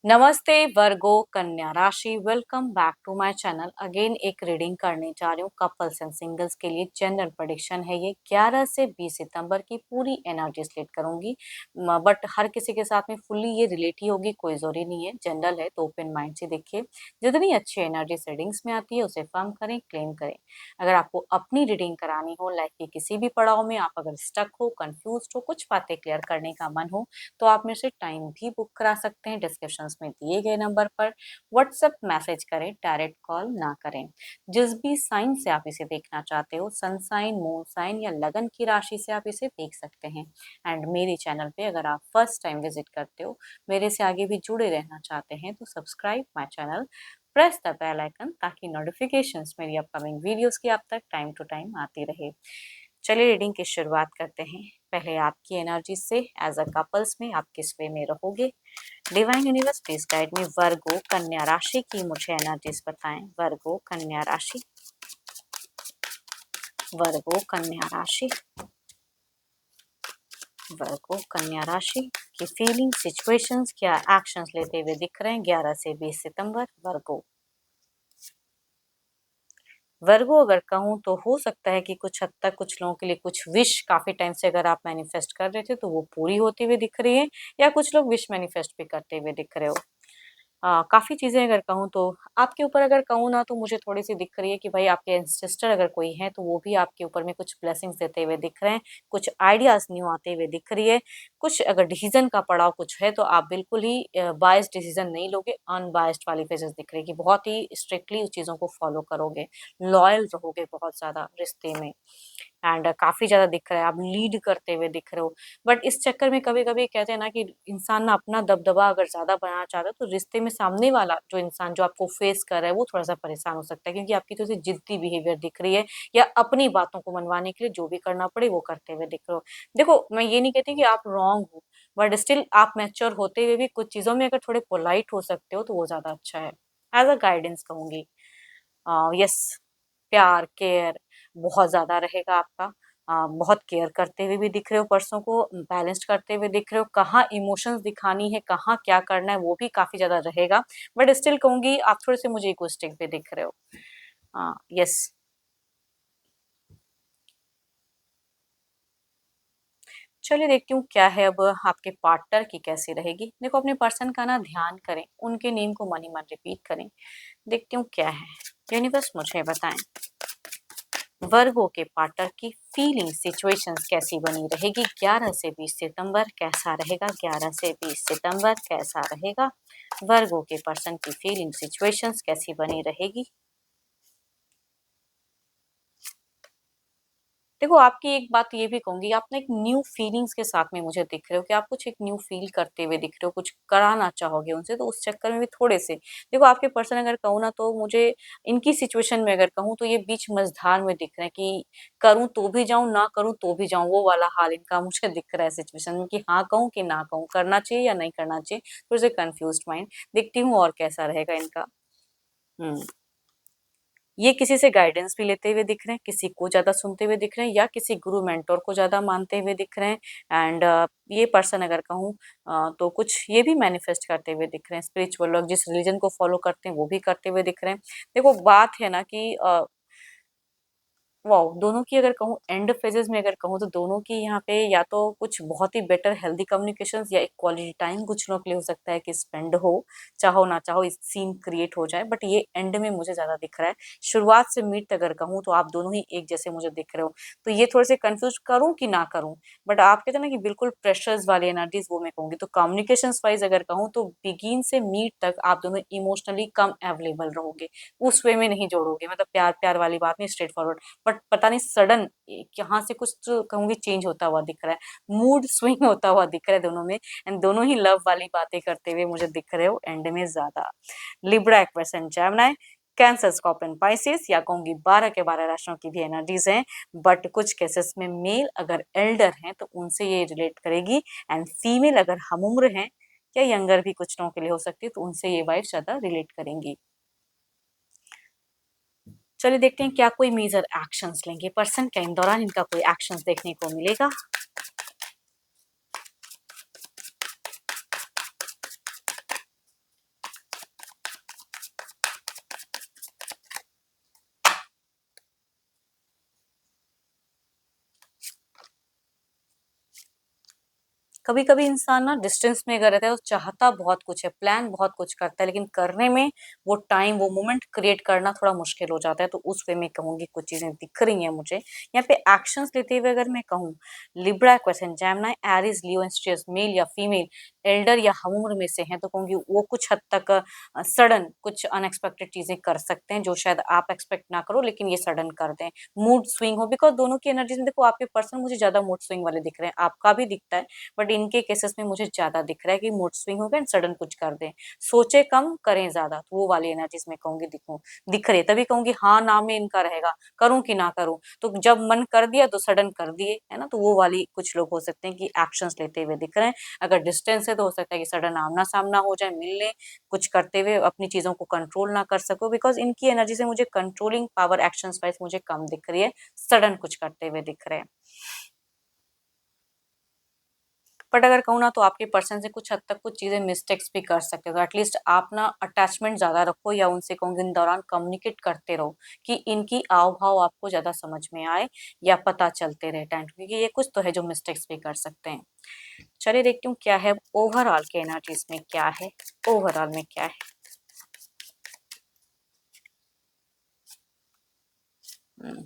नमस्ते वर्गो कन्या राशि, welcome back to my channel. Again एक रीडिंग करने जा रही हूँ कपल्स एंड सिंगल्स के लिए। जनरल प्रेडिक्शन है ये 11 से 20 सितंबर की पूरी एनर्जी रिलेट करूंगी, बट हर किसी के साथ में फुल्ली ये रिलेट ही होगी, कोई जरूरी नहीं है। जनरल है तो ओपन माइंड से देखिए। जितनी अच्छी एनर्जी रीडिंग्स में आती है उसे फर्म करें, क्लेम करें। अगर आपको अपनी रीडिंग करानी हो, लाइफ के किसी भी पड़ाव में आप अगर स्टक हो, कंफ्यूज हो, कुछ बातें क्लियर करने का मन हो, तो आप मेरे से टाइम भी बुक करा सकते हैं। डिस्क्रिप्शन में दिए गए नंबर पर व्हाट्सएप मैसेज करें, डायरेक्ट कॉल ना करें। जिस भी साइन से आप इसे देखना चाहते हो, सन साइन, मून साइन या लगन की राशि से आप इसे देख सकते हैं। एंड मेरे चैनल पे अगर आप फर्स्ट टाइम विजिट करते हो, मेरे से आगे भी जुड़े रहना चाहते हैं, तो subscribe my channel, press the bell icon, ताकि नोटिफिकेशंस मेरी अपकमिंग वीडियोस की आप तक टाइम टू टाइम आती रहे। चलिए रीडिंग की शुरुआत करते हैं। पहले आपकी एनर्जी से, एज अ कपल्स में आप किस वे में रहोगे। Divine universe please guide me. Virgo कन्या राशि की मुझे एनर्जीज बताएं। वर्गो कन्या राशि, वर्गो कन्या राशि, वर्गो कन्या राशि की फीलिंग, सिचुएशंस, क्या एक्शंस लेते हुए दिख रहे हैं 11 से 20 सितंबर। वर्गो, वर्गो अगर कहूँ तो हो सकता है कि कुछ हद तक कुछ लोगों के लिए कुछ विश काफी टाइम से अगर आप मैनिफेस्ट कर रहे थे तो वो पूरी होती हुई दिख रही है, या कुछ लोग विश मैनिफेस्ट भी करते हुए दिख रहे हो। काफ़ी चीज़ें अगर कहूँ तो आपके ऊपर अगर कहूँ ना, तो मुझे थोड़ी-सी दिख रही है कि भाई आपके एंसेस्टर अगर कोई हैं, तो वो भी आपके ऊपर में कुछ ब्लेसिंग्स देते हुए दिख रहे हैं, कुछ आइडियाज़ न्यू आते हुए दिख रही है। कुछ अगर डिसीज़न का पड़ाव कुछ है, तो आप बिल्कुल ही बायस्ड डिसीज़न नहीं लोगे, अनबायस्ड वाली फेजेज़ दिख रही है कि बहुत ही स्ट्रिक्टली उस चीज़ों को फॉलो करोगे, लॉयल रहोगे बहुत ज़्यादा रिश्ते में। एंड काफ़ी ज़्यादा दिख रहा है, आप लीड करते हुए दिख रहे हो। बट इस चक्कर में कभी-कभी कहते हैं ना कि इंसान ना अपना दबदबा अगर ज़्यादा बनाना चाहता है, तो रिश्ते में सामने वाला जो इंसान जो आपको फेस कर रहा है, वो थोड़ा-सा परेशान हो सकता है, क्योंकि आपकी थोड़ी-सी ज़िद्दी बिहेवियर दिख रही है, या अपनी बातों को मनवाने के लिए जो भी करना पड़े वो करते हुए दिख रहे हो। देखो, मैं ये नहीं कहती कि आप रॉन्ग हो, बट स्टिल आप मैच्योर होते हुए भी कुछ चीज़ों में अगर थोड़े पोलाइट हो सकते हो, तो वो ज़्यादा अच्छा है। एज़ अ गाइडेंस कहूँगी। यस, प्यार, केयर बहुत ज़्यादा रहेगा आपका। बहुत केयर करते हुए भी दिख रहे हो, पर्सन को बैलेंस्ड करते हुए दिख रहे हो, कहाँ इमोशंस दिखानी है, कहाँ क्या करना है, वो भी काफ़ी ज़्यादा रहेगा। बट स्टिल कहूँगी आप थोड़े-से मुझे इगोइस्टिक भी दिख रहे हो। यस। चलिए देखती हूँ क्या है अब आपके पार्टनर की कैसी रहेगी। देखो, अपने पर्सन का ना ध्यान करें, उनके नेम को मन ही मन रिपीट करें। देखती हूँ क्या है। यूनिवर्स मुझे बताएँ। वर्गों के पार्टनर की फीलिंग, सिचुएशंस कैसी बनी रहेगी 11 से 20 सितंबर। कैसा रहेगा 11 से 20 सितंबर, कैसा रहेगा। वर्गों के पर्सन की फीलिंग, सिचुएशंस कैसी बनी रहेगी। देखो, आपकी एक बात ये भी कहूँगी, आप ना एक न्यू फीलिंग्स के साथ में मुझे दिख रहे हो कि आप कुछ एक न्यू फील करते हुए दिख रहे हो, कुछ कराना चाहोगे उनसे, तो उस चक्कर में भी थोड़े-से देखो, आपके पर्सन अगर कहूँ ना, तो मुझे इनकी सिचुएशन में अगर कहूँ, तो ये बीच मझधार में दिख रहे हैं कि करूँ तो भी जाऊँ, ना करूँ तो भी जाऊँ, वो वाला हाल इनका मुझे दिख रहा है सिचुएशन में कि हाँ कहूँ कि ना कहूँ, करना चाहिए या नहीं करना चाहिए, थोड़े-से कन्फ्यूज़्ड माइंड। देखती हूँ और कैसा रहेगा इनका। हुँ। ये किसी से गाइडेंस भी लेते हुए दिख रहे हैं, किसी को ज़्यादा सुनते हुए दिख रहे हैं, या किसी गुरु मेंटर को ज़्यादा मानते हुए दिख रहे हैं। एंड ये पर्सन अगर कहूँ, तो कुछ ये भी मैनिफेस्ट करते हुए दिख रहे हैं। स्पिरिचुअल लोग जिस रिलीजन को फॉलो करते हैं वो भी करते हुए दिख रहे हैं। देखो, बात है ना कि वाओ! दोनों की अगर कहूँ एंड फेजेज़ में अगर कहूँ, तो दोनों की यहाँ पे या तो कुछ बहुत ही बेटर हेल्दी कम्युनिकेशंस, या एक क्वालिटी टाइम कुछ लोगों के लिए हो सकता है कि स्पेंड हो, चाहो ना चाहो इस सीन क्रिएट हो जाए, बट ये एंड में मुझे ज़्यादा दिख रहा है। शुरुआत से मिड तक अगर कहूँ, तो आप दोनों ही एक जैसे मुझे दिख रहे हो। तो ये थोड़े से कन्फ्यूज़ करूँ कि ना करूँ? बट आप कहते हैं ना कि बिल्कुल प्रेशर्स वाली एनर्जीज़, वो मैं कहूँगी। तो कम्युनिकेशंस वाइज़ अगर कहूँ, तो बिगिन से मिड तक आप दोनों इमोशनली कम अवेलेबल रहोगे। उस वे में नहीं जोड़ोगे, मतलब प्यार-प्यार वाली बात नहीं, स्ट्रेट फॉरवर्ड। बट पता नहीं सडन यहाँ से कुछ तो कहूँगी चेंज होता हुआ दिख रहा है, मूड स्विंग होता हुआ दिख रहा है दोनों में। एंड दोनों ही लव वाली बातें करते हुए मुझे दिख रहे हो एंड में ज़्यादा। Libra, Aquarius and Gemini, cancer, scorpion, Pisces, या कहूँगी 12 के 12 राशियों की भी एनर्जीज हैं। बट कुछ केसेस में मेल अगर एल्डर हैं, तो उनसे ये रिलेट करेगी। एंड फीमेल अगर हम उम्र हैं, या यंगर भी कुछ लोगों के लिए हो सकती है, तो उनसे ये वाइफ ज़्यादा रिलेट करेंगी। चलिए देखते हैं क्या कोई मेजर एक्शंस लेंगे पर्सन, क्या इन दौरान इनका कोई एक्शंस देखने को मिलेगा। कभी कभी इंसान ना डिस्टेंस में अगर रहता है तो चाहता बहुत कुछ है, प्लान बहुत कुछ करता है, लेकिन करने में वो टाइम, वो मोमेंट क्रिएट करना थोड़ा मुश्किल हो जाता है। तो उस वे में कहूंगी कुछ चीजें दिख रही हैं मुझे यहाँ पे। एक्शंस लेते हुए अगर मैं कहूँ, Libra question, Gemini, Aries, Leo and स्ट्रियस, मेल या फीमेल, एल्डर या हम उम्र में से हैं, तो कहूंगी वो कुछ हद तक सडन कुछ अनएक्सपेक्टेड चीजें कर सकते हैं जो शायद आप एक्सपेक्ट ना करो, लेकिन ये सडन कर दें। मूड स्विंग हो, बिकॉज दोनों की एनर्जीज में देखो, आपके पर्सन मुझे ज्यादा मूड स्विंग वाले दिख रहे हैं, आपका भी दिखता है, बट इनके केसेस में मुझे ज्यादा दिख रहा है कि मूड स्विंग हो गया एंड सडन कुछ कर दें। सोचे कम करें ज्यादा, तो वो वाली एनर्जीज में कहूंगी दिख रही है। तभी कहूंगी हाँ ना में इनका रहेगा, करूं कि ना करूं, तो जब मन कर दिया तो सडन कर दिए, है ना। तो वो वाली कुछ लोग हो सकते हैं कि एक्शंस लेते हुए दिख रहे हैं। अगर डिस्टेंस है तो हो सकता है कि सडन आमना सामना हो जाए, मिल ले, कुछ करते हुए अपनी चीजों को कंट्रोल ना कर सको, बिकॉज इनकी एनर्जी से मुझे कंट्रोलिंग पावर एक्शंस वाइज मुझे कम दिख रही है, सडन कुछ करते हुए दिख रहे हैं। बट अगर कहूँ ना तो आपके पर्सन से कुछ हद तक कुछ चीजें मिस्टेक्स भी कर सकते हो, तो एटलीस्ट आप ना अटैचमेंट ज्यादा रखो या उनसे कहूँगी इन दौरान कम्युनिकेट करते रहो कि इनकी आव भाव आपको ज्यादा समझ में आए या पता चलते रहे टाइम, क्योंकि ये कुछ तो है जो मिस्टेक्स भी कर सकते हैं। चलिए देखती हूँ क्या है ओवरऑल के एनर्जीज में, क्या है ओवरऑल में क्या है।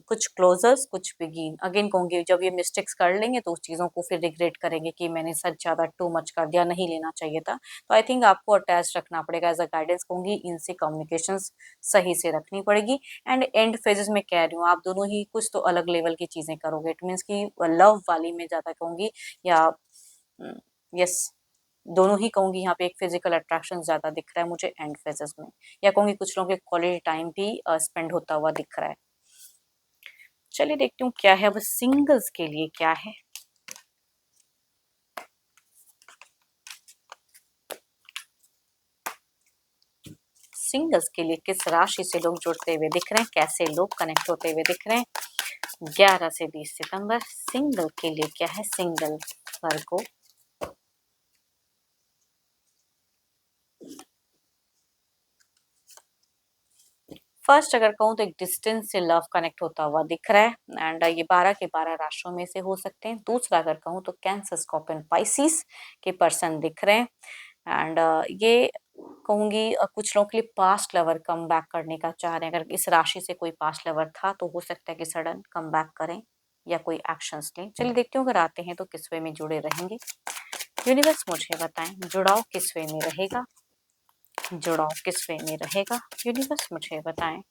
कुछ क्लोजर्स कुछ बिगिन, अगेन कहूंगी जब ये मिस्टेक्स कर लेंगे तो उस चीजों को फिर रिग्रेट करेंगे कि मैंने सच ज्यादा टू मच कर दिया, नहीं लेना चाहिए था। तो आई थिंक आपको अटैच रखना पड़ेगा, एज अ गाइडेंस कहूंगी इनसे कम्युनिकेशन सही से रखनी पड़ेगी। एंड एंड फेजेस में कह रही हूँ, आप दोनों ही कुछ तो अलग लेवल की चीजें करोगे, इट मीन्स की लव वाली में ज्यादा कहूंगी, या यस, दोनों ही कहूंगी यहाँ पे एक फिजिकल अट्रैक्शन ज्यादा दिख रहा है मुझे एंड फेजेस में, या कहूंगी कुछ लोगों के क्वालिटी टाइम भी स्पेंड होता हुआ दिख रहा है। चलिए देखती हूँ क्या है अब सिंगल्स के लिए क्या है। सिंगल्स के लिए किस राशि से लोग जुड़ते हुए दिख रहे हैं, कैसे लोग कनेक्ट होते हुए दिख रहे हैं 11 से 20 सितंबर सिंगल के लिए क्या है, सिंगल वर्गो। फर्स्ट अगर कहूँ तो एक डिस्टेंस से लव कनेक्ट होता हुआ दिख रहा है, एंड ये 12 के 12 राशियों में से हो सकते हैं। दूसरा अगर कहूँ तो कैंसर, स्कॉर्पियन, पाइसिस के पर्सन दिख रहे हैं, एंड ये कहूंगी कुछ लोगों के लिए पास्ट लवर कम बैक करने का चाह रहे हैं। अगर इस राशि से कोई पास्ट लवर था तो हो सकता है कि सडन कम बैक करें या कोई एक्शंस लें। चलिए देखते हैं अगर आते हैं तो किस वे में जुड़े रहेंगे। यूनिवर्स मुझे बताएं जुड़ाव किस वे में रहेगा, जुड़ाव किस वे में रहेगा, यूनिवर्स मुझे बताएं।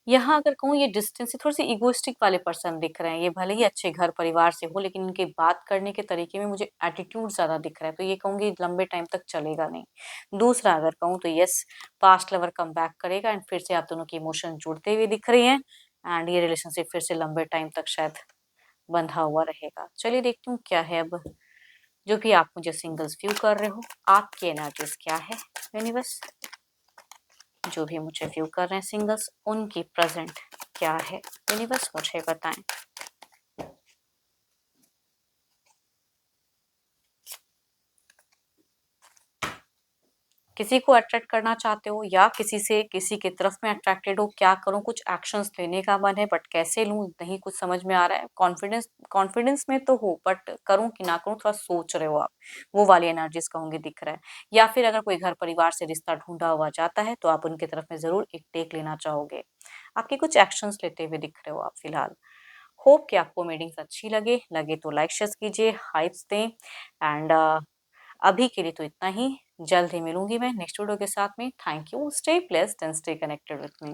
यहाँ अगर कहूँ ये डिस्टेंस से थोड़ी सी इगोइस्टिक वाले पर्सन दिख रहे हैं, ये भले ही अच्छे घर परिवार से हो, लेकिन इनके बात करने के तरीके में मुझे एटीट्यूड ज्यादा दिख रहा है, तो ये कहूंगी लंबे टाइम तक चलेगा नहीं। दूसरा अगर कहूँ तो yes, past lover come back करेगा एंड फिर से आप दोनों के इमोशन जुड़ते हुए दिख रहे हैं, एंड ये रिलेशनशिप फिर से लंबे टाइम तक शायद बंधा हुआ रहेगा। चलिए देखती हूँ क्या है अब, जो भी आप मुझे सिंगल्स व्यू कर रहे हो आपकी एनर्जीज क्या है यूनिवर्स, जो भी मुझे व्यू कर रहे हैं सिंगल्स उनकी प्रेजेंट क्या है यूनिवर्स मुझे बताएं। किसी को अट्रैक्ट करना चाहते हो या किसी से किसी की तरफ में अट्रैक्टेड हो, क्या करूं, कुछ एक्शंस लेने का मन है बट कैसे लूं नहीं कुछ समझ में आ रहा है। कॉन्फिडेंस कॉन्फिडेंस में तो हो बट करूं कि ना करूं थोड़ा सोच रहे हो आप, वो वाली एनर्जीज कहूंगी दिख रहा है। या फिर अगर कोई घर परिवार से रिश्ता ढूंढा हुआ जाता है तो आप उनकी तरफ में जरूर एक टेक लेना चाहोगे, आपके कुछ एक्शंस लेते हुए दिख रहे हो आप फिलहाल। होप कि आपको मीटिंग्स अच्छी लगे, लगे तो लाइक शेयर कीजिए, हाइप्स दें, एंड अभी के लिए तो इतना ही। जल्द ही मिलूंगी मैं नेक्स्ट वीडियो के साथ में। Thank you, stay blessed and stay connected with me.